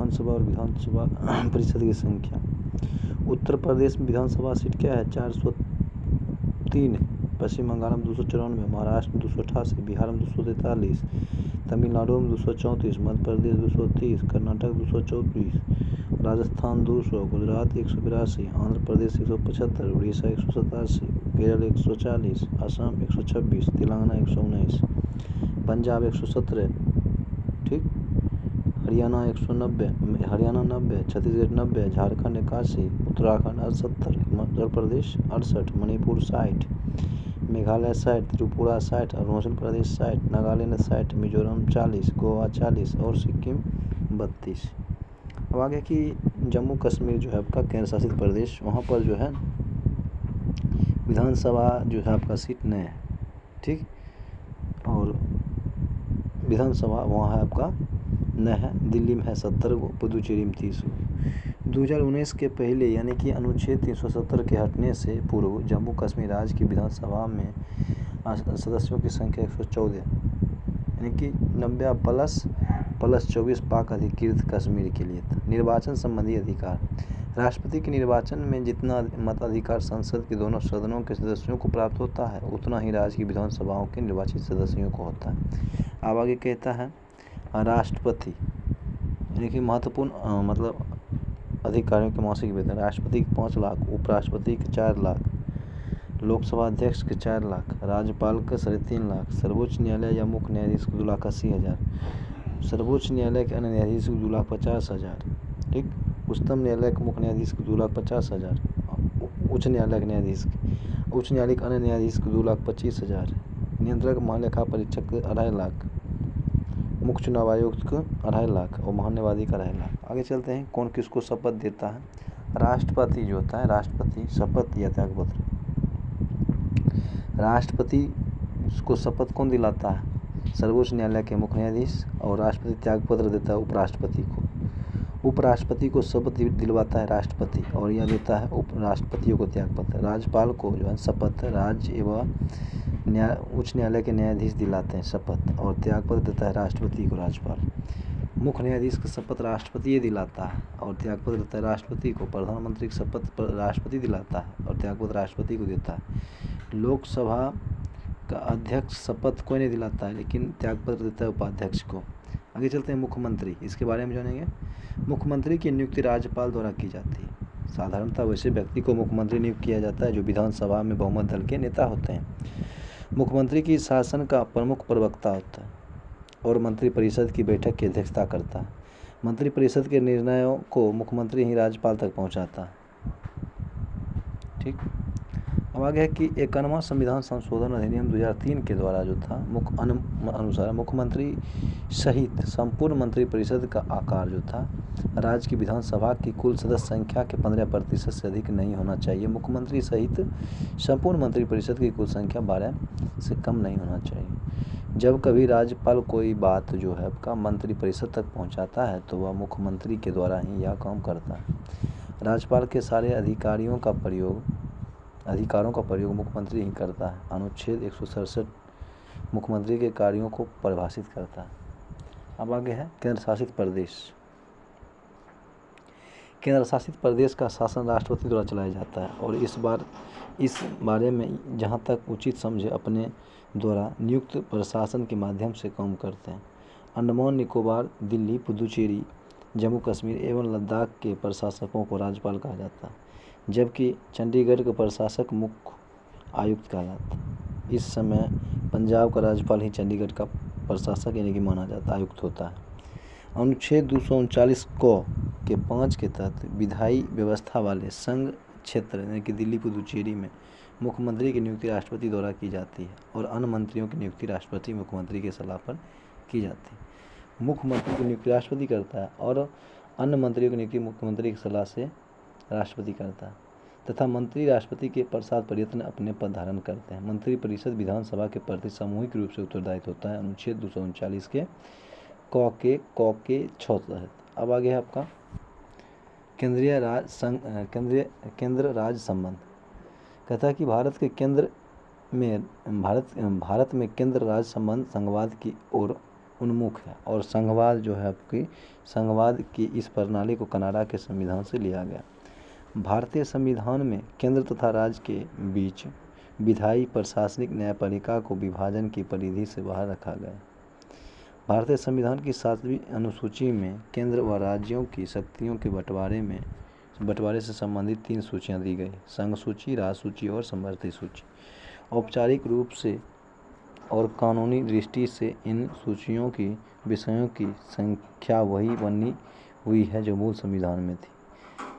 विधानसभा और विधानसभा परिषद की संख्या। उत्तर प्रदेश में विधानसभा सीट क्या है? 403 है। पश्चिम बंगाल में 294, महाराष्ट्र में 288, बिहार में 243, तमिलनाडु में 234, मध्य प्रदेश 230, कर्नाटक 234, राजस्थान 200, गुजरात 182, आंध्र प्रदेश 175, उड़ीसा 187, केरल 140, असम 126, तेलंगाना 119, पंजाब 117, ठीक, हरियाणा 90, छत्तीसगढ़ 90, झारखंड 81, उत्तराखंड 78, मध्य प्रदेश 68, मणिपुर 60, मेघालय 60, त्रिपुरा 60, अरुणाचल प्रदेश 60, नागालैंड 60, मिजोरम 40, गोवा 40 और सिक्किम 32। अब आगे कि जम्मू कश्मीर जो है आपका केंद्र शासित प्रदेश, वहाँ पर जो है विधानसभा जो है आपका सीट नहीं है, ठीक, और विधानसभा वहाँ है आपका न है। दिल्ली में है 70 गो, पुदुचेरी में 30 गो। 2019 के पहले यानी कि अनुच्छेद 370 के हटने से पूर्व जम्मू कश्मीर राज्य की विधानसभा में सदस्यों की संख्या 114 यानी कि 90 प्लस 24 पाक अधिकृत कश्मीर के लिए था। निर्वाचन संबंधी अधिकार। राष्ट्रपति के निर्वाचन में जितना मताधिकार संसद के दोनों सदनों के सदस्यों को प्राप्त होता है, उतना ही राज्य की विधानसभाओं के निर्वाचित सदस्यों को होता है। अब आगे कहता है राष्ट्रपति यानी कि महत्वपूर्ण मतलब अधिकारियों के मासिक वेतन। राष्ट्रपति के 5 लाख, उपराष्ट्रपति के 4 लाख, लोकसभा अध्यक्ष के 4 लाख, राज्यपाल के 3.5 लाख, सर्वोच्च न्यायालय या मुख्य न्यायाधीश को 2,80,000, सर्वोच्च न्यायालय के अन्य न्यायाधीश को 2,50,000, ठीक, उच्चतम न्यायालय के मुख्य न्यायाधीश को 2,50,000, उच्च न्यायालय के अन्य न्यायाधीश को 2,25,000, नियंत्रक महालेखा परीक्षक को 2.5 लाख, मुख्य चुनाव आयुक्त को 2.5 लाख और महान्यायवादी का 2.5 लाख। आगे चलते हैं कौन किसको शपथ देता है। राष्ट्रपति जो होता है, राष्ट्रपति शपथ या त्यागपत्र। राष्ट्रपति को शपथ कौन दिलाता है? सर्वोच्च न्यायालय के मुख्य न्यायाधीश। और राष्ट्रपति त्यागपत्र देता है उपराष्ट्रपति को। उपराष्ट्रपति को शपथ दिलवाता है राष्ट्रपति और यह देता है उपराष्ट्रपतियों को त्यागपत्र। राज्यपाल को जो है शपथ राज्य एवं उच्च न्यायालय के न्यायाधीश दिलाते हैं शपथ और त्यागपत्र देता है राष्ट्रपति को राज्यपाल। मुख्य न्यायाधीश की शपथ राष्ट्रपति दिलाता है और त्यागपत्र देता है राष्ट्रपति को। प्रधानमंत्री की शपथ राष्ट्रपति दिलाता है और त्यागपत्र राष्ट्रपति को देता है। लोकसभा का अध्यक्ष शपथ कोई नहीं दिलाता है लेकिन त्यागपत्र देता है उपाध्यक्ष को। आगे चलते हैं मुख्यमंत्री, इसके बारे में जानेंगे। मुख्यमंत्री की नियुक्ति राज्यपाल द्वारा की जाती है। साधारणतः वैसे व्यक्ति को मुख्यमंत्री नियुक्त किया जाता है जो विधानसभा में बहुमत दल के नेता होते हैं। मुख्यमंत्री की शासन का प्रमुख प्रवक्ता होता है और मंत्रिपरिषद की बैठक की अध्यक्षता करता है। मंत्रिपरिषद के निर्णयों को मुख्यमंत्री ही राज्यपाल तक पहुंचाता है, ठीक। अब आगे है कि 51वां संविधान संशोधन अधिनियम 2003 के द्वारा जो था अनुसार मुख्यमंत्री सहित संपूर्ण मंत्रिपरिषद का आकार जो था राज्य की विधानसभा की कुल सदस्य संख्या के 15% से अधिक नहीं होना चाहिए। मुख्यमंत्री सहित संपूर्ण मंत्रिपरिषद की कुल संख्या 12 से कम नहीं होना चाहिए। जब कभी राज्यपाल कोई बात जो है आपका मंत्रिपरिषद तक पहुंचाता है तो वह मुख्यमंत्री के द्वारा ही यह काम करता है। राज्यपाल के सारे अधिकारों का प्रयोग मुख्यमंत्री ही करता है। अनुच्छेद 167 मुख्यमंत्री के कार्यों को परिभाषित करता है। अब आगे है केंद्र शासित प्रदेश। केंद्र शासित प्रदेश का शासन राष्ट्रपति द्वारा चलाया जाता है और इस बारे में जहाँ तक उचित समझे अपने द्वारा नियुक्त प्रशासन के माध्यम से काम करते हैं। अंडमान निकोबार, दिल्ली, पुदुचेरी, जम्मू कश्मीर एवं लद्दाख के प्रशासकों को राज्यपाल कहा जाता है, जबकि चंडीगढ़ का प्रशासक मुख्य आयुक्त कहलाता है। इस समय पंजाब का राज्यपाल ही चंडीगढ़ का प्रशासक यानी कि माना जाता आयुक्त होता है। अनुच्छेद 239 के 5 के तहत विधायी व्यवस्था वाले संघ क्षेत्र यानी कि दिल्ली पुदुचेरी में मुख्यमंत्री की नियुक्ति राष्ट्रपति द्वारा की जाती है और अन्य मंत्रियों की नियुक्ति राष्ट्रपति मुख्यमंत्री के सलाह पर की जाती है। मुख्यमंत्री की नियुक्ति राष्ट्रपति करता है और अन्य मंत्रियों की नियुक्ति मुख्यमंत्री की सलाह से राष्ट्रपति करता है तथा मंत्री राष्ट्रपति के पश्चात प्रयत्न अपने पद धारण करते हैं। मंत्रिपरिषद विधानसभा के प्रति सामूहिक रूप से उत्तरदायित्व होता है। अनुच्छेद 239 के क के 6 तहत। अब आगे है आपका केंद्र राज्य संबंध। कहता है कि भारत में केंद्र राज्य संबंध संघवाद की ओर उन्मुख है और संघवाद जो है आपकी संघवाद की इस प्रणाली को कनाडा के संविधान से लिया गया। भारतीय संविधान में केंद्र तथा राज्य के बीच विधायी प्रशासनिक न्यायपालिका को विभाजन की परिधि से बाहर रखा गया। भारतीय संविधान की 7वीं अनुसूची में केंद्र व राज्यों की शक्तियों के बंटवारे से संबंधित 3 सूचियां दी गई: संघ सूची, राज्य सूची और समवर्ती सूची। औपचारिक रूप से और कानूनी दृष्टि से इन सूचियों की विषयों की संख्या वही बनी हुई है जो मूल संविधान में थी।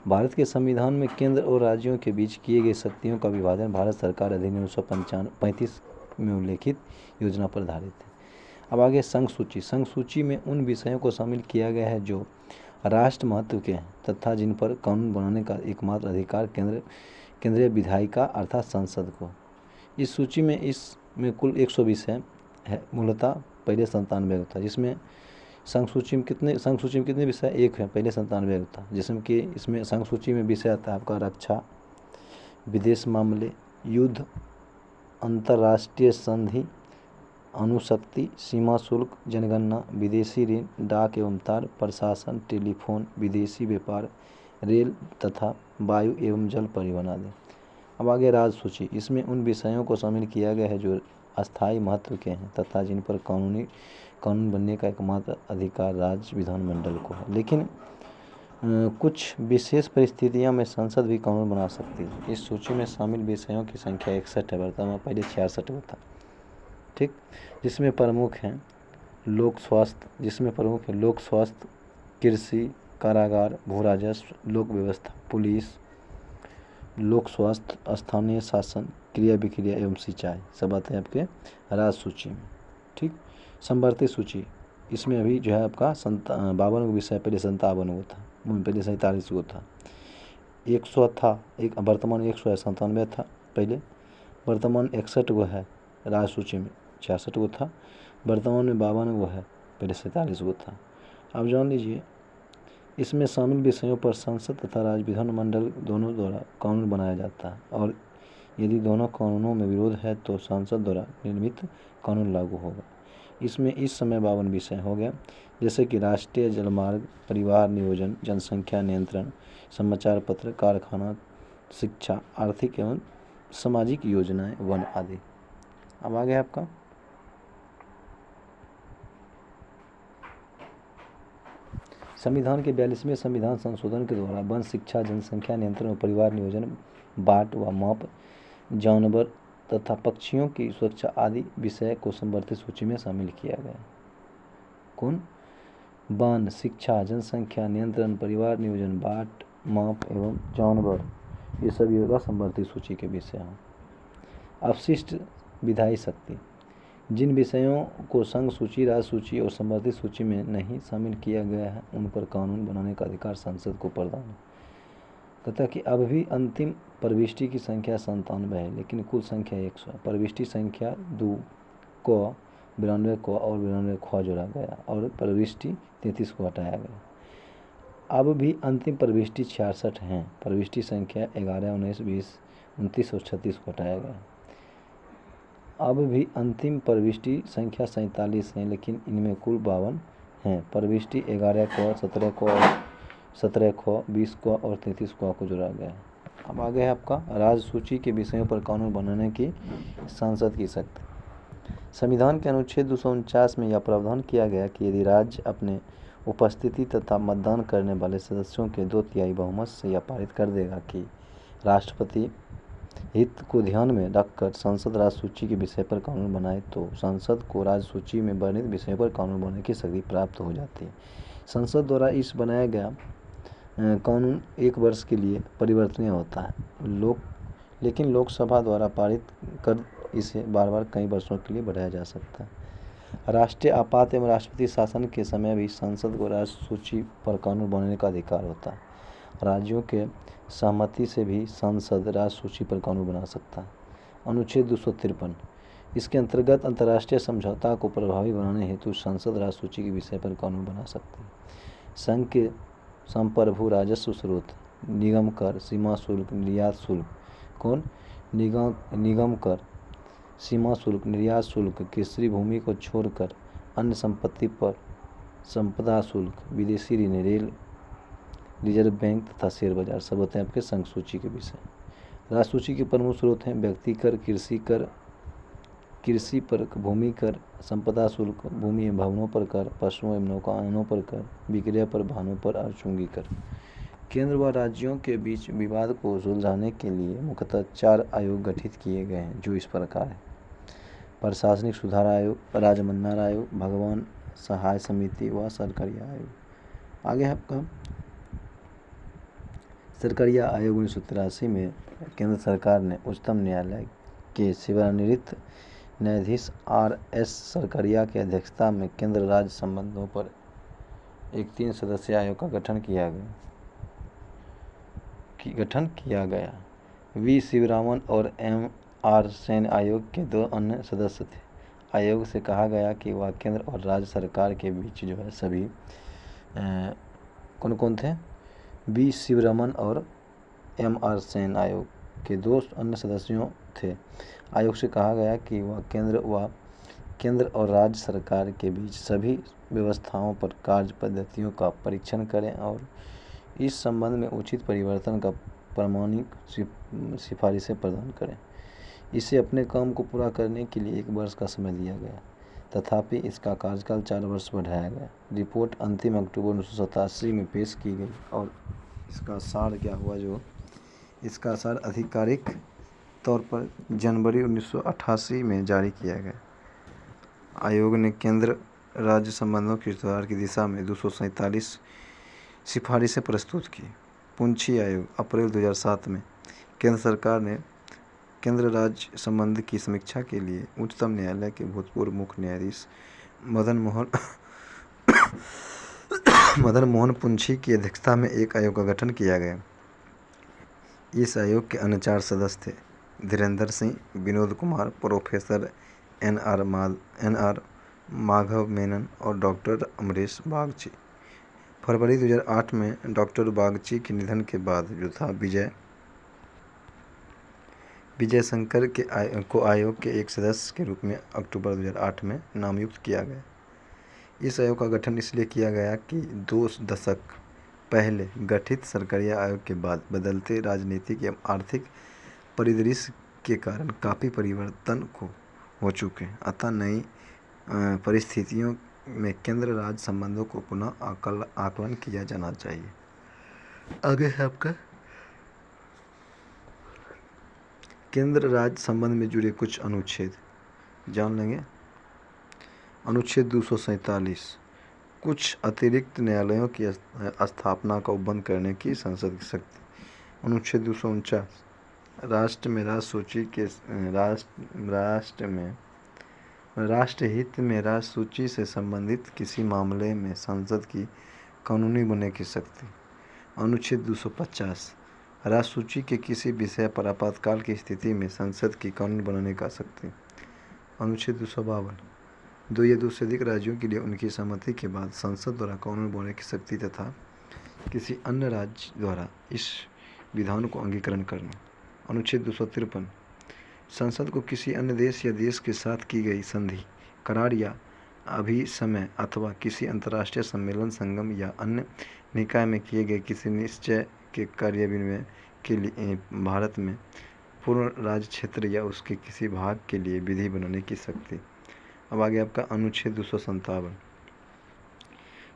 भारत के संविधान में केंद्र और राज्यों के बीच किए गए शक्तियों का विभाजन भारत सरकार अधिनियम 1935 में उल्लेखित योजना पर आधारित है। अब आगे संघ सूची। संघ सूची में उन विषयों को शामिल किया गया है जो राष्ट्र महत्व के हैं तथा जिन पर कानून बनाने का एकमात्र अधिकार केंद्रीय विधायिका अर्थात संसद को। इस सूची में इसमें कुल 100 विषय है, मूलतः पहले 97 था, जिसमें संघ सूची में कितने विषय? 1 है, पहले 97 था, जिसमें कि इसमें संघ सूची में विषय आता है आपका रक्षा, विदेश मामले, युद्ध, अंतर्राष्ट्रीय संधि, अणुशक्ति, सीमा शुल्क, जनगणना, विदेशी ऋण, डाक एवं तार, प्रशासन, टेलीफोन, विदेशी व्यापार, रेल तथा वायु एवं जल परिवहन आदि। अब आगे राज्य सूची। इसमें उन विषयों को शामिल किया गया है जो अस्थायी महत्व के हैं तथा जिन पर कानून बनने का एकमात्र अधिकार राज्य विधानमंडल को है, लेकिन कुछ विशेष परिस्थितियों में संसद भी कानून बना सकती है। इस सूची में शामिल विषयों की संख्या 61 है, वर्तमान पहले 66 था, ठीक, जिसमें प्रमुख हैं लोक स्वास्थ्य, कृषि, कारागार, भू राजस्व, लोक व्यवस्था, पुलिस, लोक स्वास्थ्य, स्थानीय शासन, क्रिया विक्रिया एवं सिंचाई, सब आते हैं आपके राज्य सूची में, ठीक। समवर्ती सूची। इसमें अभी जो है आपका 52 विषय, पहले 57 था, पहले 47 था, 100 था, एक वर्तमान 197 था पहले, वर्तमान 61 है, राज्य सूची में 66 था, वर्तमान में 52 है, पहले 47 था। अब जान लीजिए इसमें शामिल विषयों पर संसद तथा राज्य विधानमंडल दोनों द्वारा कानून बनाया जाता है और यदि दोनों कानूनों में विरोध है तो संसद द्वारा निर्मित कानून लागू होगा। इसमें इस समय 52 विषय हो गया, जैसे कि राष्ट्रीय जलमार्ग, परिवार नियोजन, जनसंख्या नियंत्रण, समाचार पत्र, कारखाना, शिक्षा, आर्थिक एवं सामाजिक योजनाएं, वन आदि। अब आगे आपका संविधान के 42वें संविधान संशोधन के द्वारा वन, शिक्षा, जनसंख्या नियंत्रण और परिवार नियोजन, बाट व माप, जानवर तथा पक्षियों की सुरक्षा आदि विषय को समवर्ती सूची में शामिल किया गया। कौन? वन, शिक्षा, जनसंख्या नियंत्रण, परिवार नियोजन, बाट, माप एवं जानवर, ये सभी होगा समवर्ती सूची के विषय हैं। अपशिष्ट विधायी शक्ति। जिन विषयों को संघ सूची, राज्य सूची और समवर्ती सूची में नहीं शामिल किया गया है उन पर कानून बनाने का अधिकार संसद को प्रदान है। कहता है कि अब भी अंतिम प्रविष्टि की संख्या 97 है, लेकिन कुल संख्या 100 है। प्रविष्टि संख्या 2 को 92 को और 92 ख जोड़ा गया और प्रविष्टि 33 को हटाया गया। अब भी अंतिम प्रविष्टि 66 हैं। प्रविष्टि संख्या 11, 19, 20, 29 और 36 को हटाया गया। अब भी अंतिम प्रविष्टि संख्या 47 है, लेकिन इनमें कुल 52 हैं। प्रविष्टि 11 को, 17 को, 17 को, 20 को और 33 को जोड़ा गया है। अब आगे है आपका राज्य सूची के विषयों पर कानून बनाने की संसद की शक्ति। संविधान के अनुच्छेद 249 में यह प्रावधान किया गया कि यदि राज्य अपने उपस्थिति तथा मतदान करने वाले सदस्यों के 2/3 बहुमत से यह पारित कर देगा कि राष्ट्रपति हित को ध्यान में रखकर संसद राज्य सूची के विषय पर कानून बनाए तो संसद को राज्य सूची में वर्णित विषयों पर कानून बनाने की शक्ति प्राप्त हो जाती है। संसद द्वारा इस बनाया गया कानून 1 वर्ष के लिए परिवर्तनीय होता है, लेकिन लोकसभा द्वारा पारित कर इसे बार बार कई वर्षों के लिए बढ़ाया जा सकता है। राष्ट्रीय आपात एवं राष्ट्रपति शासन के समय भी संसद को राज्य सूची पर कानून बनाने का अधिकार होता है। राज्यों के सहमति से भी संसद राज्य सूची पर कानून बना सकता है। अनुच्छेद 253 इसके अंतर्गत अंतर्राष्ट्रीय समझौता को प्रभावी बनाने हेतु संसद राज्य सूची के विषय पर कानून बना सकती है। संघ के संप्रभु राजस्व स्रोत, निगम कर, सीमा शुल्क, निर्यात शुल्क, कौन? निगम कर, सीमा शुल्क, निर्यात शुल्क, कृषि भूमि को छोड़कर अन्य संपत्ति पर संपदा शुल्क, विदेशी ऋण, रेल, रिजर्व बैंक तथा शेयर बाजार सब होते हैं आपके संघ सूची के विषय। राजसूची के प्रमुख स्रोत हैं व्यक्ति कर, कृषि पर भूमि कर, संपदा शुल्क, भूमि एवं भवनों पर कर, पशुओं एवं नौकाओं पर कर, विक्रय पर वाहनों पर और चुंगी कर। केंद्र व राज्यों के बीच विवाद को सुलझाने के लिए मुख्यतः 4 आयोग गठित किए गए हैं जो इस प्रकार है: प्रशासनिक सुधार आयोग, राजमन्नार आयोग, भगवान सहाय समिति व सरकारिया आयोग। आगे है आपका सरकारिया आयोग 1983 में केंद्र सरकार ने उच्चतम न्यायालय के सेवानिवृत्त न्यायाधीश R.S. सरकारिया की अध्यक्षता में केंद्र राज्य संबंधों पर एक 3 सदस्यीय आयोग का गठन किया गया। V. शिवरामन और M.R. सेन आयोग के 2 अन्य सदस्य थे। आयोग से कहा गया कि वह केंद्र और राज्य सरकार के बीच जो है सभी कौन कौन थे? V. शिवरामन और M.R. सेन आयोग के 2 अन्य सदस्यों थे। आयोग से कहा गया कि वह केंद्र और राज्य सरकार के बीच सभी व्यवस्थाओं पर कार्य पद्धतियों का परीक्षण करें और इस संबंध में उचित परिवर्तन का प्रामाणिक सिफारिशें प्रदान करें। इसे अपने काम को पूरा करने के लिए 1 वर्ष का समय दिया गया, तथापि इसका कार्यकाल 4 वर्ष बढ़ाया गया। रिपोर्ट अंतिम अक्टूबर 1987 में पेश की गई और इसका सार क्या हुआ? इसका सार आधिकारिक तौर पर जनवरी 1988 में जारी किया गया। आयोग ने केंद्र राज्य संबंधों के सुधार की दिशा में 247 सिफारिशें प्रस्तुत की। पुंछी आयोग अप्रैल 2007 में केंद्र सरकार ने केंद्र राज्य संबंध की समीक्षा के लिए उच्चतम न्यायालय के भूतपूर्व मुख्य न्यायाधीश मदन मोहन पुंछी की अध्यक्षता में एक आयोग का गठन किया गया। इस आयोग के अन्य 4 सदस्य थे: धीरेंद्र सिंह, विनोद कुमार, प्रोफेसर N.R. माधव मेनन और डॉक्टर अमरेश बागची। फरवरी 2008 में डॉक्टर बागची के निधन के बाद जो था विजय शंकर को आयोग के एक सदस्य के रूप में अक्टूबर 2008 में नामयुक्त किया गया। इस आयोग का गठन इसलिए किया गया कि 2 दशक पहले गठित सरकारिया आयोग के बाद बदलते राजनीतिक एवं आर्थिक परिदृश्य के कारण काफ़ी परिवर्तन हो चुके हैं, अतः नई परिस्थितियों में केंद्र राज्य संबंधों को पुनः आकलन किया जाना चाहिए। आगे है आपका केंद्र राज्य संबंध में जुड़े कुछ अनुच्छेद जान लेंगे। अनुच्छेद 247 कुछ अतिरिक्त न्यायालयों की स्थापना को बंद करने की संसद की शक्ति। अनुच्छेद 249 राष्ट्र हित में राष्ट्र सूची से संबंधित किसी मामले में संसद की कानूनी बनने की शक्ति। अनुच्छेद 250 राष्ट्र सूची के किसी विषय पर आपातकाल की स्थिति में संसद की कानून बनाने का शक्ति। अनुच्छेद 252 2 या 2 से अधिक राज्यों के लिए उनकी सहमति के बाद संसद द्वारा कानून बनाने की शक्ति तथा किसी अन्य राज्य द्वारा इस विधान को अंगीकरण करना। अनुच्छेद 253 संसद को किसी अन्य देश या देश के साथ की गई संधि, करार या अभिसमय अथवा किसी अंतर्राष्ट्रीय सम्मेलन, संगम या अन्य निकाय में किए गए किसी निश्चय के कार्यान्वयन के लिए भारत में पूर्ण राज्य क्षेत्र या उसके किसी भाग के लिए विधि बनाने की शक्ति। अब आगे आपका अनुच्छेद 257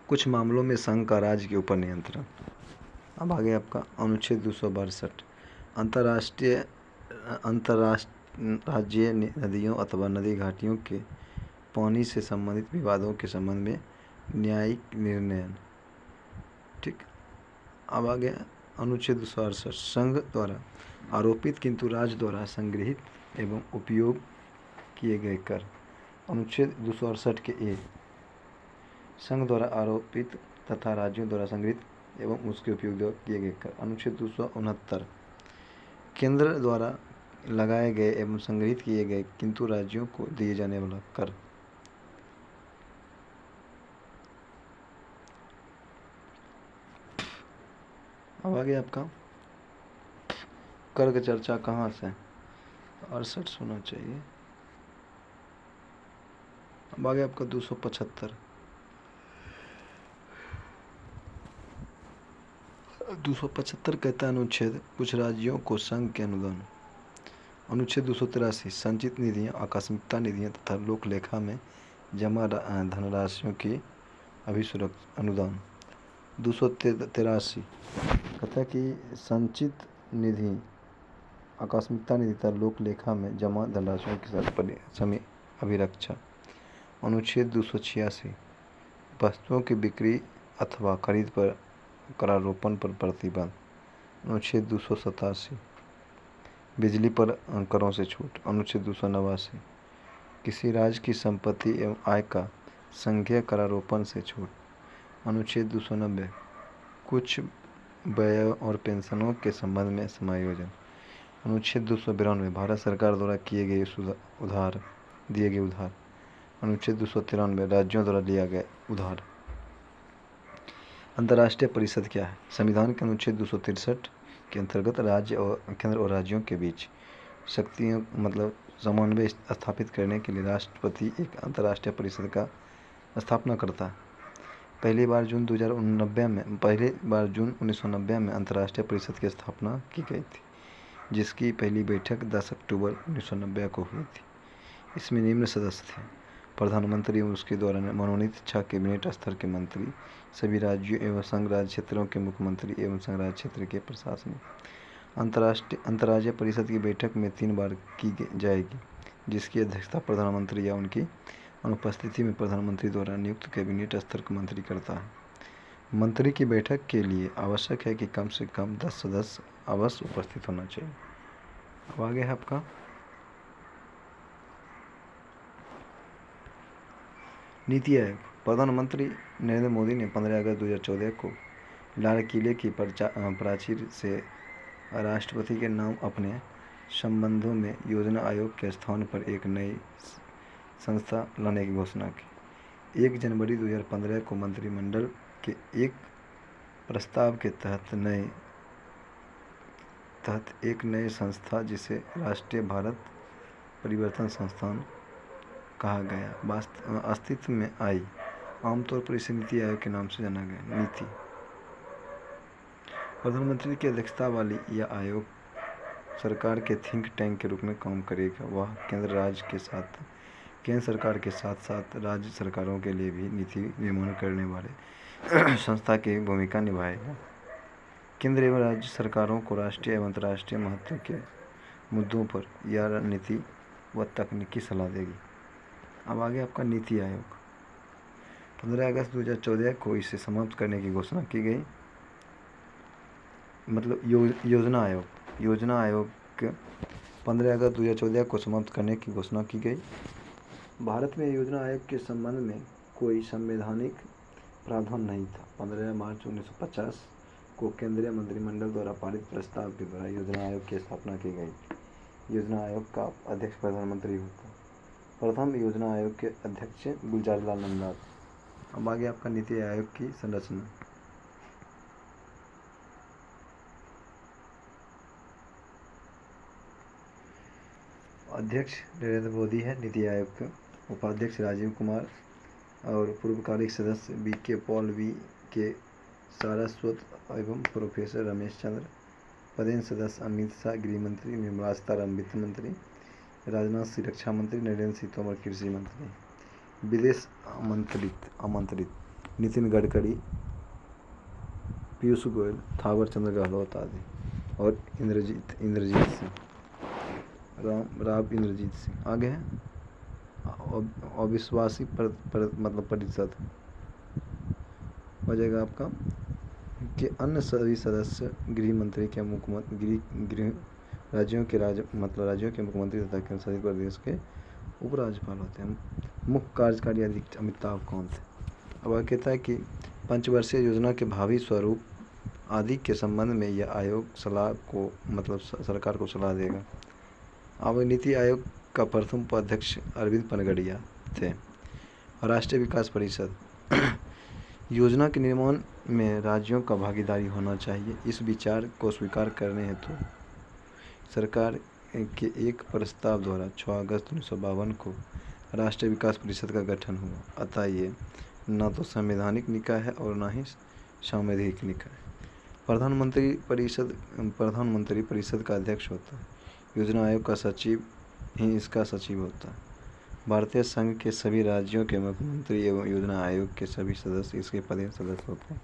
कुछ मामलों में संघ का राज्य के ऊपर नियंत्रण। अब आगे आपका अनुच्छेद 262 अंतर्राज्यीय नदियों अथवा नदी घाटियों के पानी से संबंधित विवादों के संबंध में न्यायिक निर्णय। ठीक। अब आगे अनुच्छेद 268 संघ द्वारा आरोपित किंतु राज्य द्वारा संग्रहित एवं उपयोग किए गए कर। अनुच्छेद 268 के ए संघ द्वारा आरोपित तथा राज्यों द्वारा संग्रहित एवं उसके उपयोग किए गए कर। अनुच्छेद 269 केंद्र द्वारा लगाए गए एवं संग्रहित किए गए किंतु राज्यों को दिए जाने वाला कर। अब आगे आपका कर की चर्चा कहाँ से 68 होना चाहिए। अब आगे आपका 275 कहता है अनुच्छेद कुछ राज्यों को संघ के अनुदान। अनुच्छेद 283 संचित निधियां, आकस्मिकता निधियां तथा लोक लेखा में जमा धनराशियों की अभिसुरक्षा अनुदान। 283 कहता है कि संचित निधि, आकस्मिकता निधि तथा लोक लेखा में जमा धनराशियों की समय अभिरक्षा। अनुच्छेद 286 वस्तुओं की बिक्री अथवा खरीद पर करारोपण पर प्रतिबंध। अनुच्छेद 287 बिजली पर करों से छूट। अनुच्छेद 289 किसी राज्य की संपत्ति एवं आय का संघीय करारोपण से छूट। अनुच्छेद 290 कुछ व्ययों और पेंशनों के संबंध में समायोजन। अनुच्छेद 292 भारत सरकार द्वारा दिए गए उधार। अनुच्छेद 293 राज्यों द्वारा लिया गया उधार। अंतर्राष्ट्रीय परिषद क्या है? संविधान के अनुच्छेद 263 के अंतर्गत राज्य और केंद्र और राज्यों के बीच शक्तियों समन्वय स्थापित करने के लिए राष्ट्रपति एक अंतर्राष्ट्रीय परिषद का स्थापना करता है। पहली बार जून 1990 में अंतर्राष्ट्रीय परिषद की स्थापना की गई थी, जिसकी पहली बैठक 10 अक्टूबर 1990 को हुई थी। इसमें निम्न सदस्य थे: प्रधानमंत्री एवं उसके द्वारा मनोनीत 6 कैबिनेट स्तर के मंत्री, सभी राज्यों एवं संघ राज्य क्षेत्रों के मुख्यमंत्री एवं संघ राज्य क्षेत्र के प्रशासनिक। अंतर्राज्यीय परिषद की बैठक में 3 बार की जाएगी, जिसकी अध्यक्षता प्रधानमंत्री या उनकी अनुपस्थिति में प्रधानमंत्री द्वारा नियुक्त कैबिनेट स्तर का मंत्री करता है। मंत्री की बैठक के लिए आवश्यक है कि कम से कम 10 सदस्य अवश्य उपस्थित होना चाहिए। अब आगे है आपका नीति आयोग। प्रधानमंत्री नरेंद्र मोदी ने 15 अगस्त 2014 को लाल किले की प्राचीर से राष्ट्रपति के नाम अपने संबंधों में योजना आयोग के स्थान पर एक नई संस्था लाने की घोषणा की। 1 जनवरी 2015 को मंत्रिमंडल के एक प्रस्ताव के तहत एक नई संस्था, जिसे राष्ट्रीय भारत परिवर्तन संस्थान कहा गया, अस्तित्व में आई। आमतौर पर इसे नीति आयोग के नाम से जाना गया। नीति प्रधानमंत्री की अध्यक्षता वाली यह आयोग सरकार के थिंक टैंक के रूप में काम करेगा। वह केंद्र सरकार के साथ साथ राज्य सरकारों के लिए भी नीति निर्माण करने वाले संस्था की भूमिका निभाएगा। केंद्र एवं राज्य सरकारों को राष्ट्रीय एवं अंतर्राष्ट्रीय महत्व के मुद्दों पर यह रणनीति व तकनीकी सलाह देगी। अब आगे आपका नीति आयोग। 15 अगस्त 2014 को इसे समाप्त करने की घोषणा की गई। योजना आयोग 15 अगस्त 2014 को समाप्त करने की घोषणा की गई। भारत में योजना आयोग के संबंध में कोई संवैधानिक प्रावधान नहीं था। 15 मार्च 1950 को केंद्रीय मंत्रिमंडल द्वारा पारित प्रस्ताव के द्वारा योजना आयोग की स्थापना की गई। योजना आयोग का अध्यक्ष प्रधानमंत्री होता है। प्रथम योजना आयोग के अध्यक्ष गुलजारीलाल नंदा। अब आगे आपका नीति आयोग की संरचना। अध्यक्ष नरेंद्र मोदी है नीति आयोग के। उपाध्यक्ष राजीव कुमार और पूर्वकालिक सदस्य वी.के. Paul, VK. सारस्वत एवं प्रोफेसर रमेश चंद्र। पदेन सदस्य अमित शाह गृह मंत्री, निर्मला सीतारमण वित्त मंत्री, राजनाथ सिंह रक्षा मंत्री, नरेंद्र सिंह तोमर कृषि मंत्री। विदेश आमंत्रित नितिन गडकरी, पीयूष गोयल, थावर चंद गहलोत आदि। और राव इंद्रजीत सिंह। आगे है अविश्वासी परिषद हो जाएगा आपका कि अन्य सभी सदस्य गृह मंत्री के गृह राज्यों के मुख्यमंत्री तथा केंद्र शासित प्रदेश के उपराज्यपाल होते हैं। मुख्य कार्यकारी अधिकारी अमिताभ कांत। अब वह कहता है कि पंचवर्षीय योजना के भावी स्वरूप आदि के संबंध में यह आयोग सरकार को सलाह देगा। अब नीति आयोग का प्रथम उपाध्यक्ष अरविंद पनगड़िया थे। राष्ट्रीय विकास परिषद योजना के निर्माण में राज्यों का भागीदारी होना चाहिए। इस विचार को स्वीकार करने हेतु सरकार के एक प्रस्ताव द्वारा 6 अगस्त 1952 को राष्ट्रीय विकास परिषद का गठन हुआ। अतः ये न तो संवैधानिक निकाय है और न ही सांविधिक निकाय। प्रधानमंत्री परिषद का अध्यक्ष होता है। योजना आयोग का सचिव ही इसका सचिव होता है। भारतीय संघ के सभी राज्यों के मुख्यमंत्री एवं योजना आयोग के सभी सदस्य इसके पदेन सदस्य होते हैं।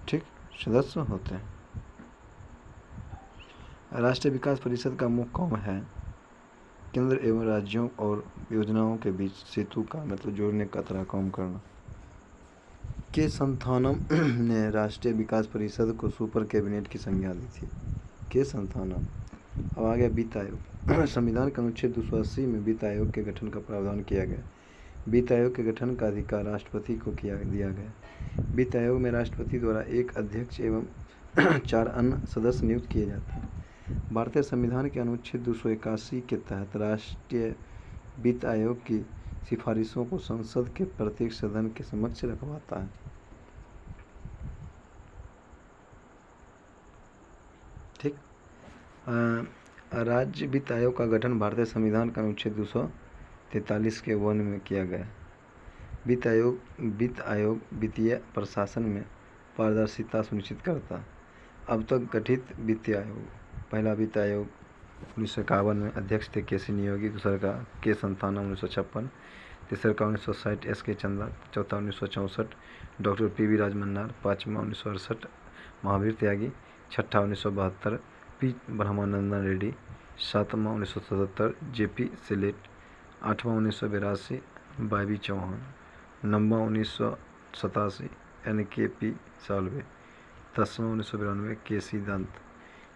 ठीक, सदस्य होते हैं। राष्ट्रीय विकास परिषद का मुख्य काम है केंद्र एवं राज्यों और योजनाओं के बीच सेतु का मतलब जोड़ने का तरह काम करना। के संथानम ने राष्ट्रीय विकास परिषद को सुपर कैबिनेट की संज्ञा दी थी। के संथानम। अब आ गया वित्त आयोग। संविधान के अनुच्छेद 280 में वित्त आयोग के गठन का प्रावधान किया गया। वित्त आयोग के गठन का अधिकार राष्ट्रपति को दिया गया। वित्त आयोग में राष्ट्रपति द्वारा एक अध्यक्ष एवं 4 अन्य सदस्य नियुक्त किए जाते हैं। भारतीय संविधान के अनुच्छेद 281 के तहत राष्ट्रीय वित्त आयोग की सिफारिशों को संसद के प्रत्येक सदन के समक्ष रखवाता है। ठीक। राज्य वित्त आयोग का गठन भारतीय संविधान का अनुच्छेद 243 के 1 में किया गया। वित्त आयोग वित्तीय प्रशासन में पारदर्शिता सुनिश्चित करता है। अब तक गठित वित्तीय आयोग। पहला वित्त आयोग 1951 में अध्यक्ष थे के.सी. नियोगी, दूसरा का के. संथानम 1956, तीसरा का 1960 एस.के. चंदा, चौथा 1964 डॉक्टर पी.वी. राजमन्नार, पाँचवा 1968 महावीर त्यागी, छठा 1972 पी. ब्रह्मानंदन रेड्डी, सातवां 1977 जे.पी. सेलेट, आठवां 1982 वाई.बी. चौहान, नौवां 1987 एन.के.पी. साल्वे, 10वां 1992 के.सी. दत्त,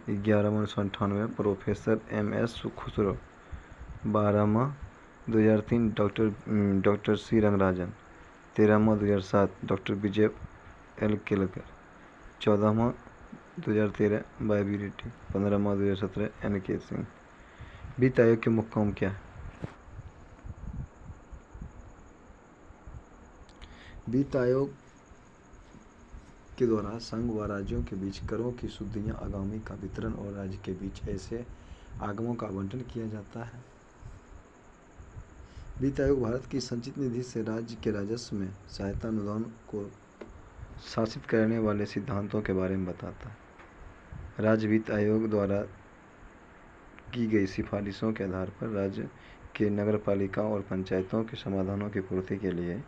11वां 1998 प्रोफेसर M.S. खुसरो, 12वां 2003 डॉक्टर सी. रंगराजन, 13वां 2007 डॉक्टर विजय एल. केलकर, 14वां 2013 वाई.बी. रेड्डी, 15वां 2017 N.के. सिंह। वित्त आयोग के मुख्य काम क्या है? वित्त आयोग के द्वारा संघ व राज्यों के बीच करों की सुविधाएं, आगामी का वितरण और राज्य के बीच ऐसे आगमों का आवंटन किया जाता है। वित्त आयोग भारत की संचित निधि से राज्य के राजस्व में सहायता अनुदान को शासित करने वाले सिद्धांतों के बारे में बताता है। राज्य वित्त आयोग द्वारा की गई सिफारिशों के आधार पर राज्य के नगरपालिकाओं और पंचायतों के समाधानों की पूर्ति के लिए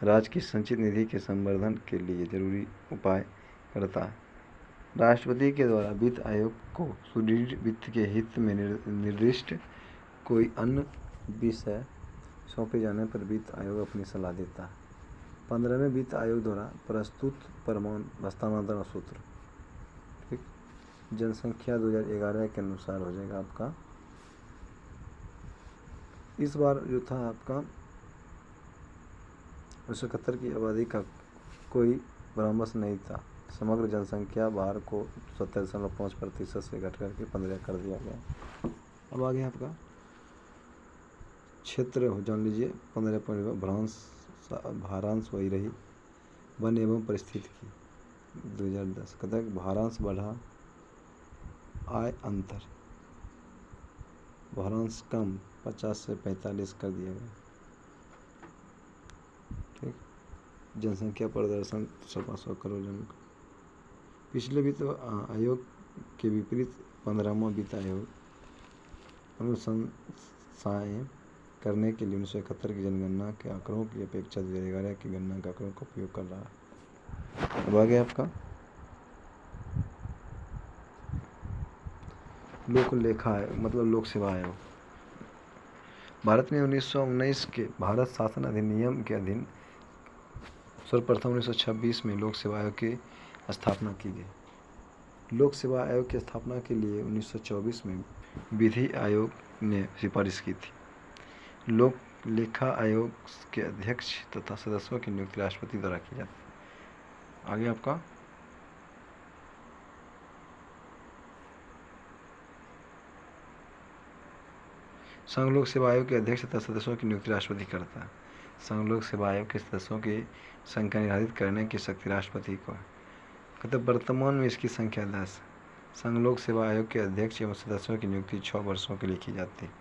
राज्य की संचित निधि के संवर्धन के लिए जरूरी उपाय करता है। राष्ट्रपति के द्वारा वित्त आयोग को सुदृढ़ वित्त के हित में निर्दिष्ट कोई अन्य विषय सौंपे जाने पर वित्त आयोग अपनी सलाह देता है। 15वें वित्त आयोग द्वारा प्रस्तुत परमाणु हस्तांतरण सूत्र, ठीक, जनसंख्या 2011 के अनुसार हो जाएगा आपका। इस बार जो था आपका 1971 की आबादी का कोई परामर्श नहीं था। समग्र जनसंख्या भार को 70.5% से घट करके 15 कर दिया गया। अब आ गया आपका क्षेत्र, जान लीजिए 15 भारांश वही रही। वन एवं परिस्थितिकी 2010 कहता है भारांश बढ़ा, आय अंतर, भारांश कम 50 से 45 कर दिया गया। ठीक, जनसंख्या प्रदर्शन 100 करोड़ जन। पिछले वित्त आयोग के विपरीत 15वां वित्त आयोग अनुशंसाएं करने के लिए 1971 की जनगणना के आंकड़ों की अपेक्षा 2011 की गणना के आंकड़ों का उपयोग कर रहा है। अब आ गया आपका लोक लेखा मतलब लोक सेवा आयोग। भारत में 1919 के भारत शासन अधिनियम के अधीन सर्वप्रथम 1926 में लोक सेवा आयोग की स्थापना की गई। लोक सेवा आयोग की स्थापना के लिए 1924 में विधि आयोग ने सिफारिश की थी। लोक लेखा आयोग के अध्यक्ष तथा सदस्यों की नियुक्ति राष्ट्रपति द्वारा की जाती है। आगे आपका संघ लोक सेवा आयोग के अध्यक्ष तथा सदस्यों की नियुक्ति राष्ट्रपति करता है। संघ लोक सेवा आयोग के सदस्यों की संख्या निर्धारित करने की शक्ति राष्ट्रपति को है। कहते वर्तमान में इसकी संख्या 10 संघ लोक सेवा आयोग के अध्यक्ष एवं सदस्यों की नियुक्ति 6 वर्षों के लिए की जाती है।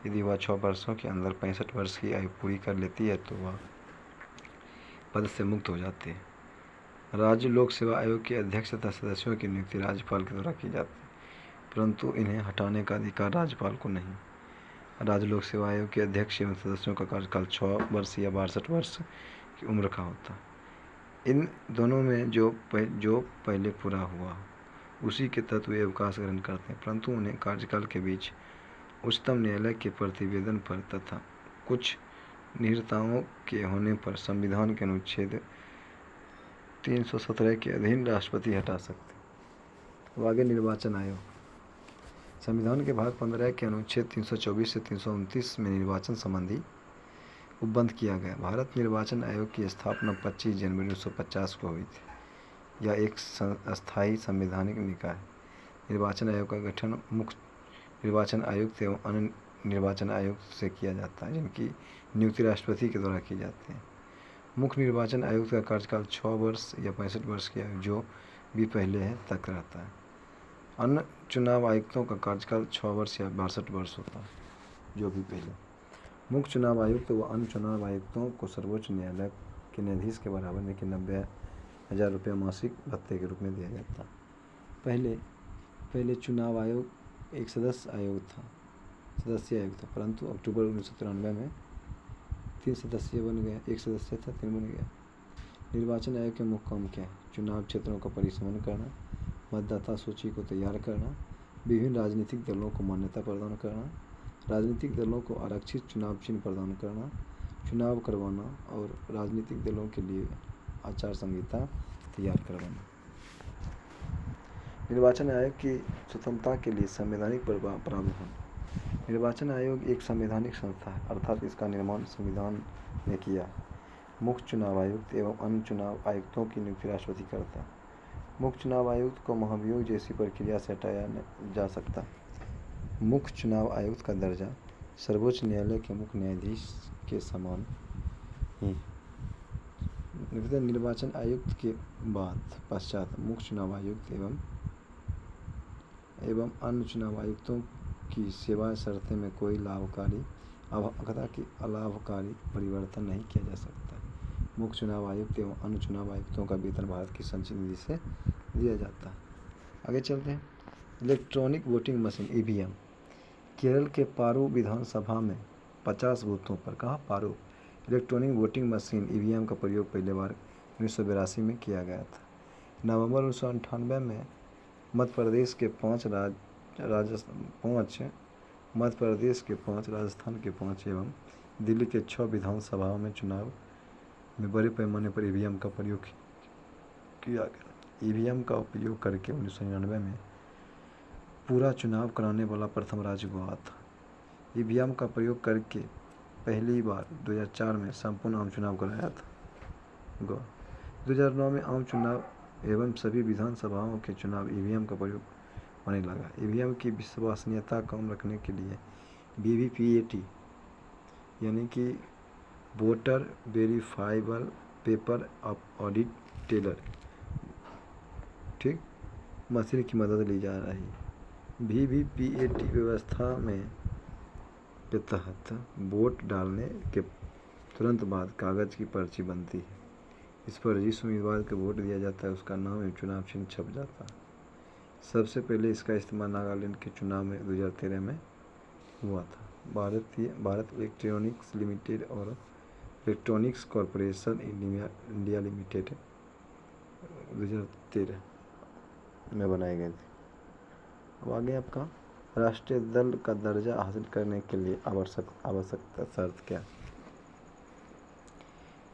यदि वह 6 वर्षों के अंदर 65 वर्ष की आयु पूरी कर लेती है तो वह पद से मुक्त हो जाती है। राज्य लोक सेवा आयोग के अध्यक्ष तथा सदस्यों की नियुक्ति राज्यपाल के द्वारा की जाती है, परंतु इन्हें हटाने का अधिकार राज्यपाल को नहीं। राज्य लोक सेवा आयोग के अध्यक्ष एवं सदस्यों का कार्यकाल 6 वर्ष या 62 वर्ष की उम्र का होता है। इन दोनों में जो पहले पूरा हुआ उसी के तहत वे अवकाश ग्रहण करते हैं, परंतु उन्हें कार्यकाल के बीच उच्चतम न्यायालय के प्रतिवेदन पर तथा कुछ निहिताओं के होने पर संविधान के अनुच्छेद 317 के अधीन राष्ट्रपति हटा सकते। अब आगे निर्वाचन आयोग। संविधान के भाग 15 के अनुच्छेद 324 से 329 में निर्वाचन संबंधी उपबंध किया गया। भारत निर्वाचन आयोग की स्थापना 25 जनवरी 1950 को हुई थी। यह एक अस्थायी संवैधानिक निकाय। निर्वाचन आयोग का गठन मुख्य निर्वाचन आयुक्त एवं अन्य निर्वाचन आयुक्त से किया जाता है, जिनकी नियुक्ति राष्ट्रपति के द्वारा की जाती है। मुख्य निर्वाचन आयुक्त का कार्यकाल 6 वर्ष या 65 वर्ष की आयु जो भी पहले है तक रहता है। अन्य चुनाव आयुक्तों का कार्यकाल 6 वर्ष या 62 वर्ष होता है, जो भी पहले। मुख्य चुनाव आयुक्त व अन्य चुनाव आयुक्तों को सर्वोच्च न्यायालय के न्यायाधीश के बराबर में 90,000 रुपये मासिक भत्ते के रूप में दिया जाता है। पहले चुनाव आयोग एक सदस्य आयोग था, परंतु अक्टूबर 1993 में 3 सदस्य बन गया। एक सदस्य था, 3 बन गया। निर्वाचन आयोग के मुख्य काम क्या है? चुनाव क्षेत्रों का परिसमन करना, मतदाता सूची को तैयार करना, विभिन्न राजनीतिक दलों को मान्यता प्रदान करना, राजनीतिक दलों को आरक्षित चुनाव चिन्ह प्रदान करना, चुनाव करवाना और राजनीतिक दलों के लिए आचार संहिता तैयार करवाना। निर्वाचन आयोग की स्वतंत्रता के लिए संवैधानिक प्रावधान। निर्वाचन आयोग एक संवैधानिक संस्था है, अर्थात इसका निर्माण संविधान ने किया। मुख्य चुनाव आयुक्त एवं अन्य चुनाव आयुक्तों की नियुक्ति राष्ट्रपति करता है। मुख्य चुनाव आयुक्त को महाभियोग जैसी प्रक्रिया से हटाया जा सकता। मुख्य चुनाव आयुक्त का दर्जा सर्वोच्च न्यायालय के मुख्य न्यायाधीश के समान ही। निर्वाचन आयुक्त के पश्चात मुख्य चुनाव आयुक्त एवं अन्य चुनाव आयुक्तों की सेवा शर्तें में कोई अलाभकारी परिवर्तन नहीं किया जा सकता। मुख्य चुनाव आयुक्त एवं अन्य चुनाव आयुक्तों का वेतन भारत की संचित निधि से दिया जाता है। आगे चलते हैं। Electronic voting machine EVM. Kerala के पारू विधानसभा में 50 बूथों पर Paru electronic voting machine EVM का प्रयोग पहली बार 1982 में किया गया था। नवंबर 1998 में मध्य प्रदेश के 5, राजस्थान के 5 एवं दिल्ली के 6 विधानसभाओं में चुनाव में बड़े पैमाने पर ईवीएम का प्रयोग किया गया। ईवीएम का उपयोग करके 1999 में पूरा चुनाव कराने वाला प्रथम राज्य गोवा था। ईवीएम का प्रयोग करके पहली बार 2004 में संपूर्ण आम चुनाव कराया था गोवा। 2009 में आम चुनाव एवं सभी विधानसभाओं के चुनाव ईवीएम का प्रयोग होने लगा। ईवीएम की विश्वसनीयता कम रखने के लिए वीवीपीएटी यानी कि voter verifiable paper audit teller machine की मदद ली जा रही है। वीवीपीएटी व्यवस्था में के तहत वोट डालने के तुरंत बाद कागज की पर्ची बनती है। इस पर जिस उम्मीदवार को वोट दिया जाता है उसका नाम एवं चुनाव चिन्ह छप जाता है। सबसे पहले इसका इस्तेमाल नागालैंड के चुनाव में 2013 में हुआ था। भारत इलेक्ट्रॉनिक्स लिमिटेड और इलेक्ट्रॉनिक्स कॉरपोरेशन इंडिया लिमिटेड 2013 में बनाए गए थे। अब आगे आपका राष्ट्रीय दल का दर्जा हासिल करने के लिए आवश्यकता शर्त क्या?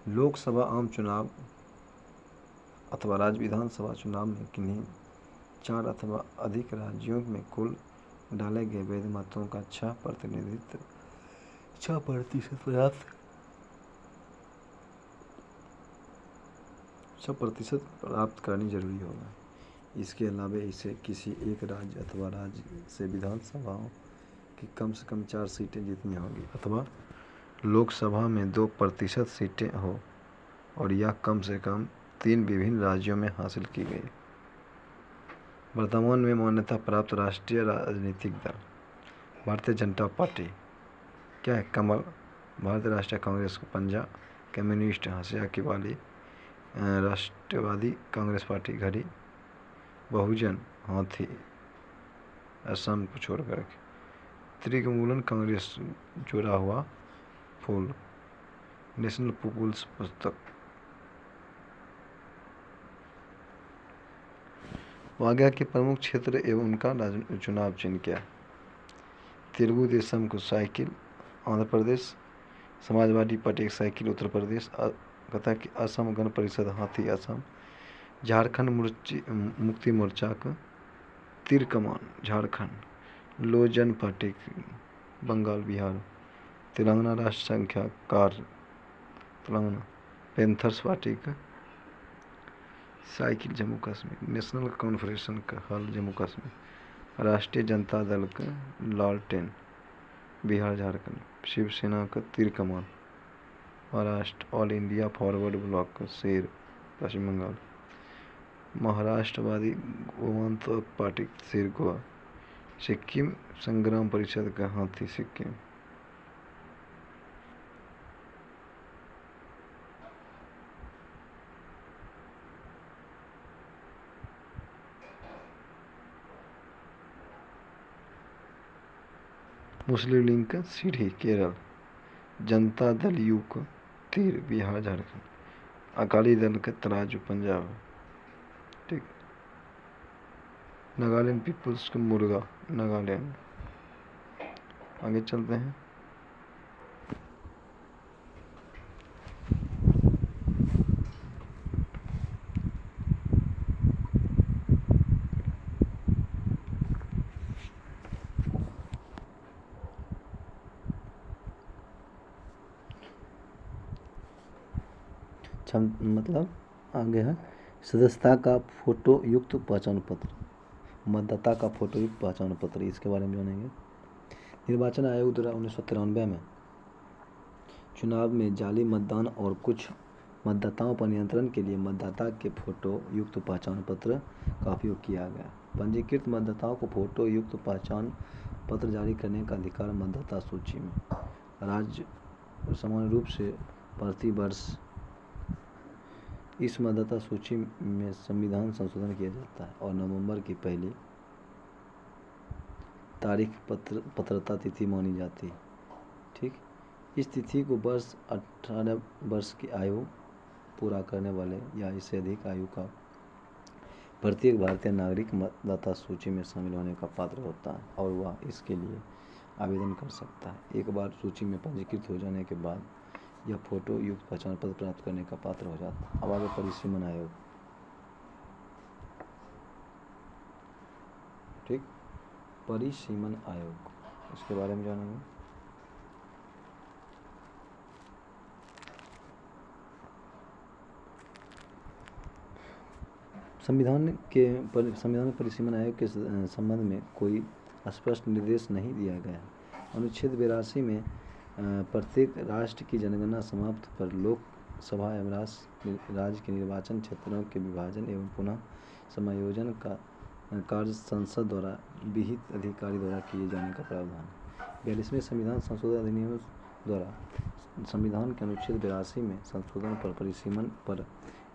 लोकसभा आम चुनाव अथवा राज्य विधानसभा चुनाव में किन्हीं 4 अथवा अधिक राज्यों में कुल डाले गए वैध मतों का 6% प्राप्त करनी जरूरी होगा। इसके अलावा इसे किसी एक राज्य अथवा राज्य से विधानसभाओं की कम से कम 4 सीटें जीतनी होगी अथवा लोकसभा में 2% सीटें हो और यह कम से कम 3 विभिन्न राज्यों में हासिल की गई। वर्तमान में मान्यता प्राप्त राष्ट्रीय राजनीतिक दल भारतीय जनता पार्टी क्या है? कमल, भारतीय राष्ट्रीय कांग्रेस पंजा, कम्युनिस्ट हंसिया की बाली, राष्ट्रवादी कांग्रेस पार्टी घड़ी, बहुजन हाथी असम को छोड़ करके, त्रिकमूलन कांग्रेस जुड़ा हुआ फूल, नेशनल पीपुल्स पुस्तक। वाघा के प्रमुख क्षेत्र एवं उनका चुनाव चिन्ह क्या है? तेलुगु देशम को साइकिल आंध्र प्रदेश, समाजवादी पार्टी एक साइकिल उत्तर प्रदेश, कहता है कि असम गण परिषद हाथी असम, झारखंड मुक्ति मोर्चा का तीर कमान झारखंड, लोजन पार्टी बंगाल बिहार, तेलंगाना राष्ट्र संख्या कार तेलंगाना, पैंथर्स पार्टी का cycle Jammu Kashmir, national conference का हल जम्मू कश्मीर, राष्ट्रीय जनता दल का लालटेन बिहार झारखंड, शिवसेना का तीर कमान Maharashtra, All India Forward Bloc का शेर पश्चिम बंगाल, महाराष्ट्रवादी गोमांतक पार्टी शेर गोवा, सिक्किम संग्राम परिषद का हाथी सिक्किम। मुस्लिम लीग का सीढ़ी केरल, जनता दल यू का तीर बिहार झारखंड, अकाली दल का तराजू पंजाब। ठीक, नागालैंड पीपुल्स का मुर्गा नागालैंड। आगे चलते हैं। मतलब आगे है सदस्यता का फोटो युक्त पहचान पत्र, मतदाता का फोटो युक्त पहचान पत्र, इसके बारे में जानेंगे। निर्वाचन आयोग द्वारा 1993 में चुनाव में जाली मतदान और कुछ मतदाताओं पर नियंत्रण के लिए मतदाता के फोटो युक्त पहचान पत्र का उपयोग किया गया। पंजीकृत मतदाताओं को फोटो युक्त पहचान पत्र जारी करने का अधिकार मतदाता सूची में राज्य समान रूप से प्रति वर्ष इस मतदाता सूची में संविधान संशोधन किया जाता है और नवंबर की पहली तारीख पात्रता तिथि मानी जाती है। ठीक, इस तिथि को वर्ष 18 वर्ष की आयु पूरा करने वाले या इससे अधिक आयु का प्रत्येक भारतीय नागरिक मतदाता सूची में शामिल होने का पात्र होता है और वह इसके लिए आवेदन कर सकता है। एक बार सूची में पंजीकृत हो जाने के बाद यह फोटो युक्त पहचान पत्र प्राप्त करने का पात्र हो जाता है। अब आगे परिसीमन आयोग। ठीक, परिसीमन आयोग, इसके बारे में जानेंगे। संविधान में परिसीमन आयोग के संबंध में कोई स्पष्ट निर्देश नहीं दिया गया। अनुच्छेद 82 में प्रत्येक राष्ट्र की जनगणना समाप्त पर लोकसभा एवं राज्य के निर्वाचन क्षेत्रों के विभाजन एवं पुनः समायोजन का कार्य संसद द्वारा विहित अधिकारी द्वारा किए जाने का प्रावधान है। 42वें संविधान संशोधन अधिनियम द्वारा संविधान के अनुच्छेद 82 में संशोधन पर परिसीमन पर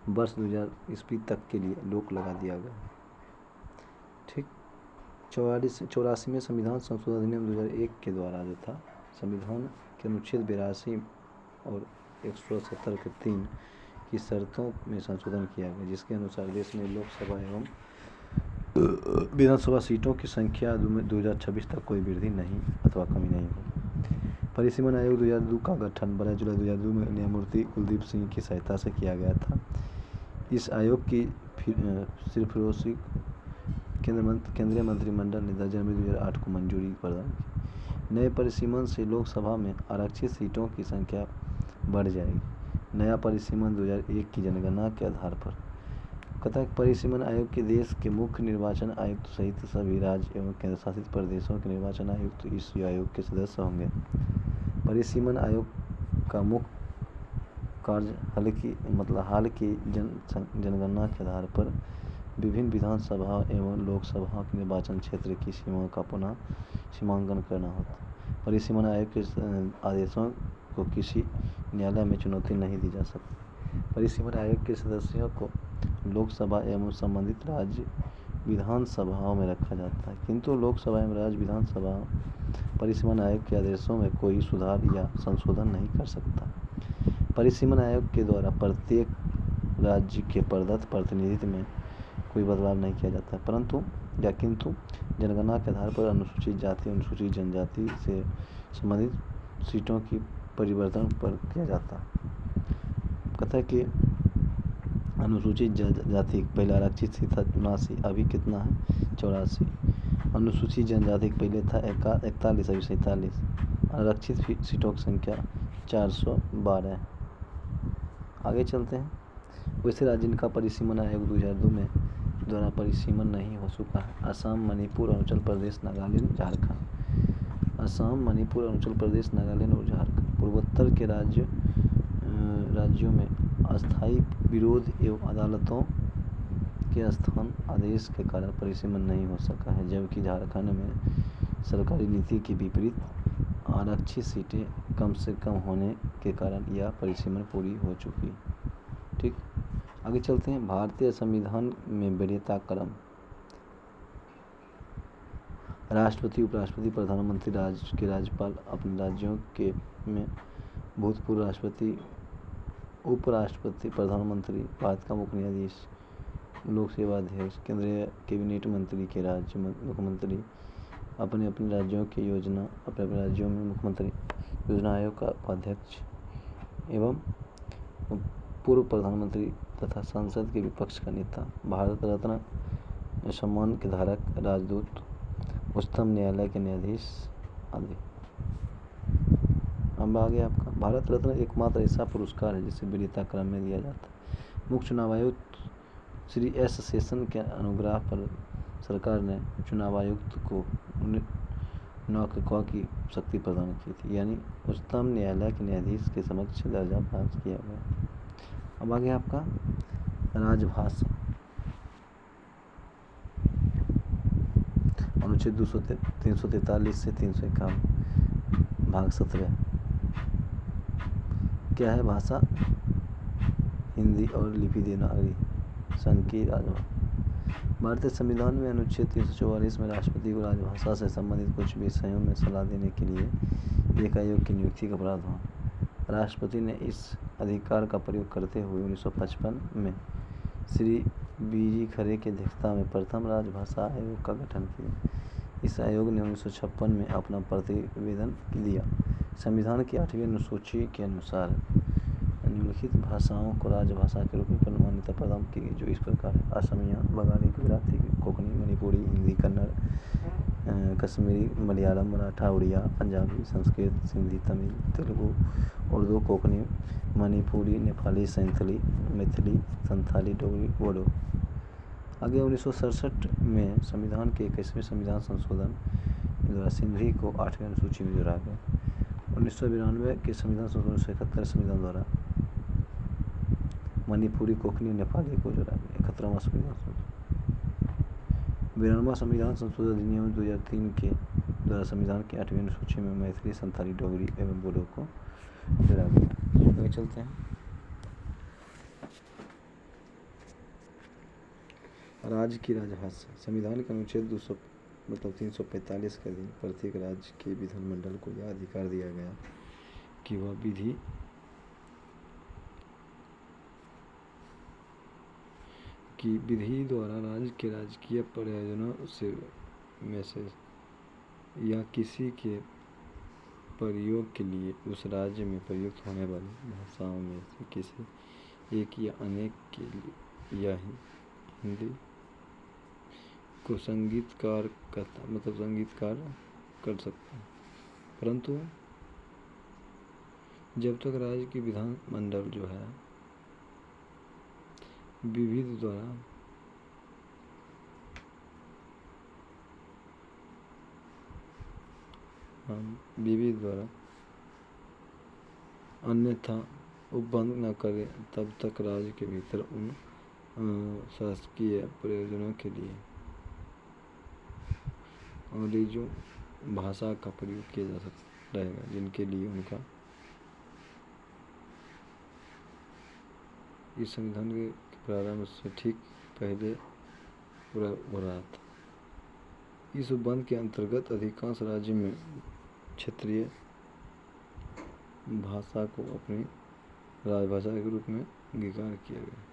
वर्ष 2000 ईस्वी तक के लिए रोक लगा दिया गया। ठीक, 84वें संविधान संशोधन अधिनियम 2001 के द्वारा जो था संविधान के अनुच्छेद 82 और 170 के 3 की शर्तों में संशोधन किया गया, जिसके अनुसार देश में लोकसभा एवं विधानसभा सीटों की संख्या 2026 तक कोई वृद्धि नहीं अथवा कमी नहीं हो। परिसीमन आयोग 2002 का गठन 12 जुलाई 2002 में न्यायमूर्ति कुलदीप सिंह की सहायता से किया गया था। इस आयोग की सिफारिशों केंद्रीय मंत्रिमंडल ने 10 जनवरी 2008 को मंजूरी प्रदान की। नए परिसीमन से लोकसभा में आरक्षित सीटों की संख्या बढ़ जाएगी। नया परिसीमन 2001 की जनगणना के आधार पर कहता है। परिसीमन आयोग के देश के मुख्य निर्वाचन आयुक्त सहित सभी राज्य एवं केंद्र शासित प्रदेशों के निर्वाचन आयुक्त इस आयोग के सदस्य होंगे। परिसीमन आयोग का मुख्य कार्य हाल की जनगणना के आधार पर विभिन्न विधानसभा एवं लोकसभा के निर्वाचन क्षेत्र की सीमाओं का पुनः सीमांकन करना होता। परिसीमन आयोग के आदेशों को किसी न्यायालय में चुनौती नहीं दी जा सकती। परिसीमन आयोग के सदस्यों को लोकसभा एवं संबंधित राज्य विधानसभाओं में रखा जाता है, किंतु लोकसभा एवं राज्य विधानसभा परिसीमन आयोग के आदेशों में कोई सुधार या संशोधन नहीं कर सकता। परिसीमन आयोग के द्वारा प्रत्येक राज्य के प्रदत्त प्रतिनिधित्व में कोई बदलाव नहीं किया जाता, किंतु जनगणना के आधार पर अनुसूचित जाति अनुसूचित जनजाति से संबंधित सीटों की परिवर्तन पर किया जाता। कहता है कि अनुसूचित जाति पहले आरक्षित सीट था 79, अभी कितना है 84। अनुसूचित जनजाति पहले था 41, अभी 47। आरक्षित सीटों की संख्या 412। आगे चलते हैं। वैसे राज्य जिनका परिसीमन आयोग 2002 में द्वारा परिसीमन नहीं हो चुका है: असम, मणिपुर, अरुणाचल प्रदेश, नागालैंड, झारखंड। असम, मणिपुर, अरुणाचल प्रदेश, नागालैंड और झारखंड। पूर्वोत्तर के राज्यों में अस्थायी विरोध एवं अदालतों के स्थान आदेश के कारण परिसीमन नहीं हो सका है, जबकि झारखंड में सरकारी नीति के विपरीत आरक्षित सीटें कम से कम होने के कारण यह परिसीमन पूरी हो चुकी। ठीक, आगे चलते हैं। भारतीय संविधान में वरीयता क्रम: राष्ट्रपति, उपराष्ट्रपति, प्रधानमंत्री, राज्य के राज्यपाल, अपने राज्यों के में भूतपूर्व राष्ट्रपति, उपराष्ट्रपति, प्रधानमंत्री, भारत का मुख्य न्यायाधीश, लोक सेवा अध्यक्ष, केंद्रीय कैबिनेट मंत्री के राज्य मुख्यमंत्री, अपने अपने राज्यों में मुख्यमंत्री, योजना आयोग का उपाध्यक्ष एवं पूर्व प्रधानमंत्री तथा संसद के विपक्ष का नेता, भारत रत्न सम्मान के धारक, राजदूत, उच्चतम न्यायालय के न्यायाधीश आदि। अब आगे आपका भारत रत्न एकमात्र ऐसा पुरस्कार है जिसे वरीयता क्रम में दिया जाता है। मुख्य चुनाव आयुक्त श्री एस शेषन के अनुग्रह पर सरकार ने चुनाव आयुक्त को 9 की शक्ति प्रदान की थी, यानी उच्चतम न्यायालय के न्यायाधीश के समक्ष दर्जा प्राप्त किया गया। अब आगे आपका राजभाषा। अनुच्छेद 343 से 351 भाग 17 क्या है? भाषा हिंदी और लिपि देवनागरी संघ की राजभाषा। भारतीय संविधान में अनुच्छेद 344 में राष्ट्रपति को राजभाषा से संबंधित कुछ विषयों में सलाह देने के लिए एक आयोग की नियुक्ति का प्रावधान। राष्ट्रपति ने इस अधिकार का प्रयोग करते हुए 1955 में श्री बी.जी. खरे की अध्यक्षता में प्रथम राजभाषा आयोग का गठन किया। इस आयोग ने 1956 में अपना प्रतिवेदन दिया। संविधान की 8वीं अनुसूची के अनुसार निम्नलिखित भाषाओं को राजभाषा के रूप में मान्यता प्रदान की गई, जो इस प्रकार है: असमिया, बंगाली, गुजराती, कोंकणी, मणिपुरी, हिंदी, कन्नड़, कश्मीरी, मलयालम, मराठा, उड़िया, पंजाबी, संस्कृत, सिंधी, तमिल, तेलुगु, उर्दू, कोंकणी, मणिपुरी, नेपाली, सैंथली, मैथिली, संथाली, डोगरी, बोडो। आगे 1967 में संविधान के 21वें संविधान संशोधन द्वारा सिंधी को 8वीं अनुसूची में जोड़ा गया। 1992 के संविधान संशोधन 1971 संविधान द्वारा मणिपुरी, कोंकणी, नेपाली को जोड़ा गया। 71वां संविधान संशोधन। 92वां संविधान संशोधन अधिनियम 2003 के द्वारा संविधान की 8वीं अनुसूची में मैथिली, संथाली, डोगरी एवं बोडो को जोड़ा गया। आगे चलते हैं। राज्य की राजभाषा। संविधान के अनुच्छेद 345 के अधीन प्रत्येक राज्य के विधानमंडल को यह अधिकार दिया गया कि वह विधि द्वारा राज्य के राजकीय प्रयोजनों में से या किसी के प्रयोग के लिए उस राज्य में प्रयुक्त होने वाली भाषाओं में से किसी एक या अनेक के लिए या हिंदी को संगीतकार कर सकता है, परंतु जब तक राज्य की विधान मंडल जो है विविध द्वारा अन्यथा उपबंध न करे, तब तक राज्य के भीतर उन शासकीय प्रयोजनों के लिए अंग्रेजों भाषा का प्रयोग किया जा सकता रहेगा, जिनके लिए उनका इस संविधान के प्रारंभ से ठीक पहले पूरा हो रहा था। इस उपबंध के अंतर्गत अधिकांश राज्य में क्षेत्रीय भाषा को अपनी राजभाषा के रूप में अंगीकार किया गया।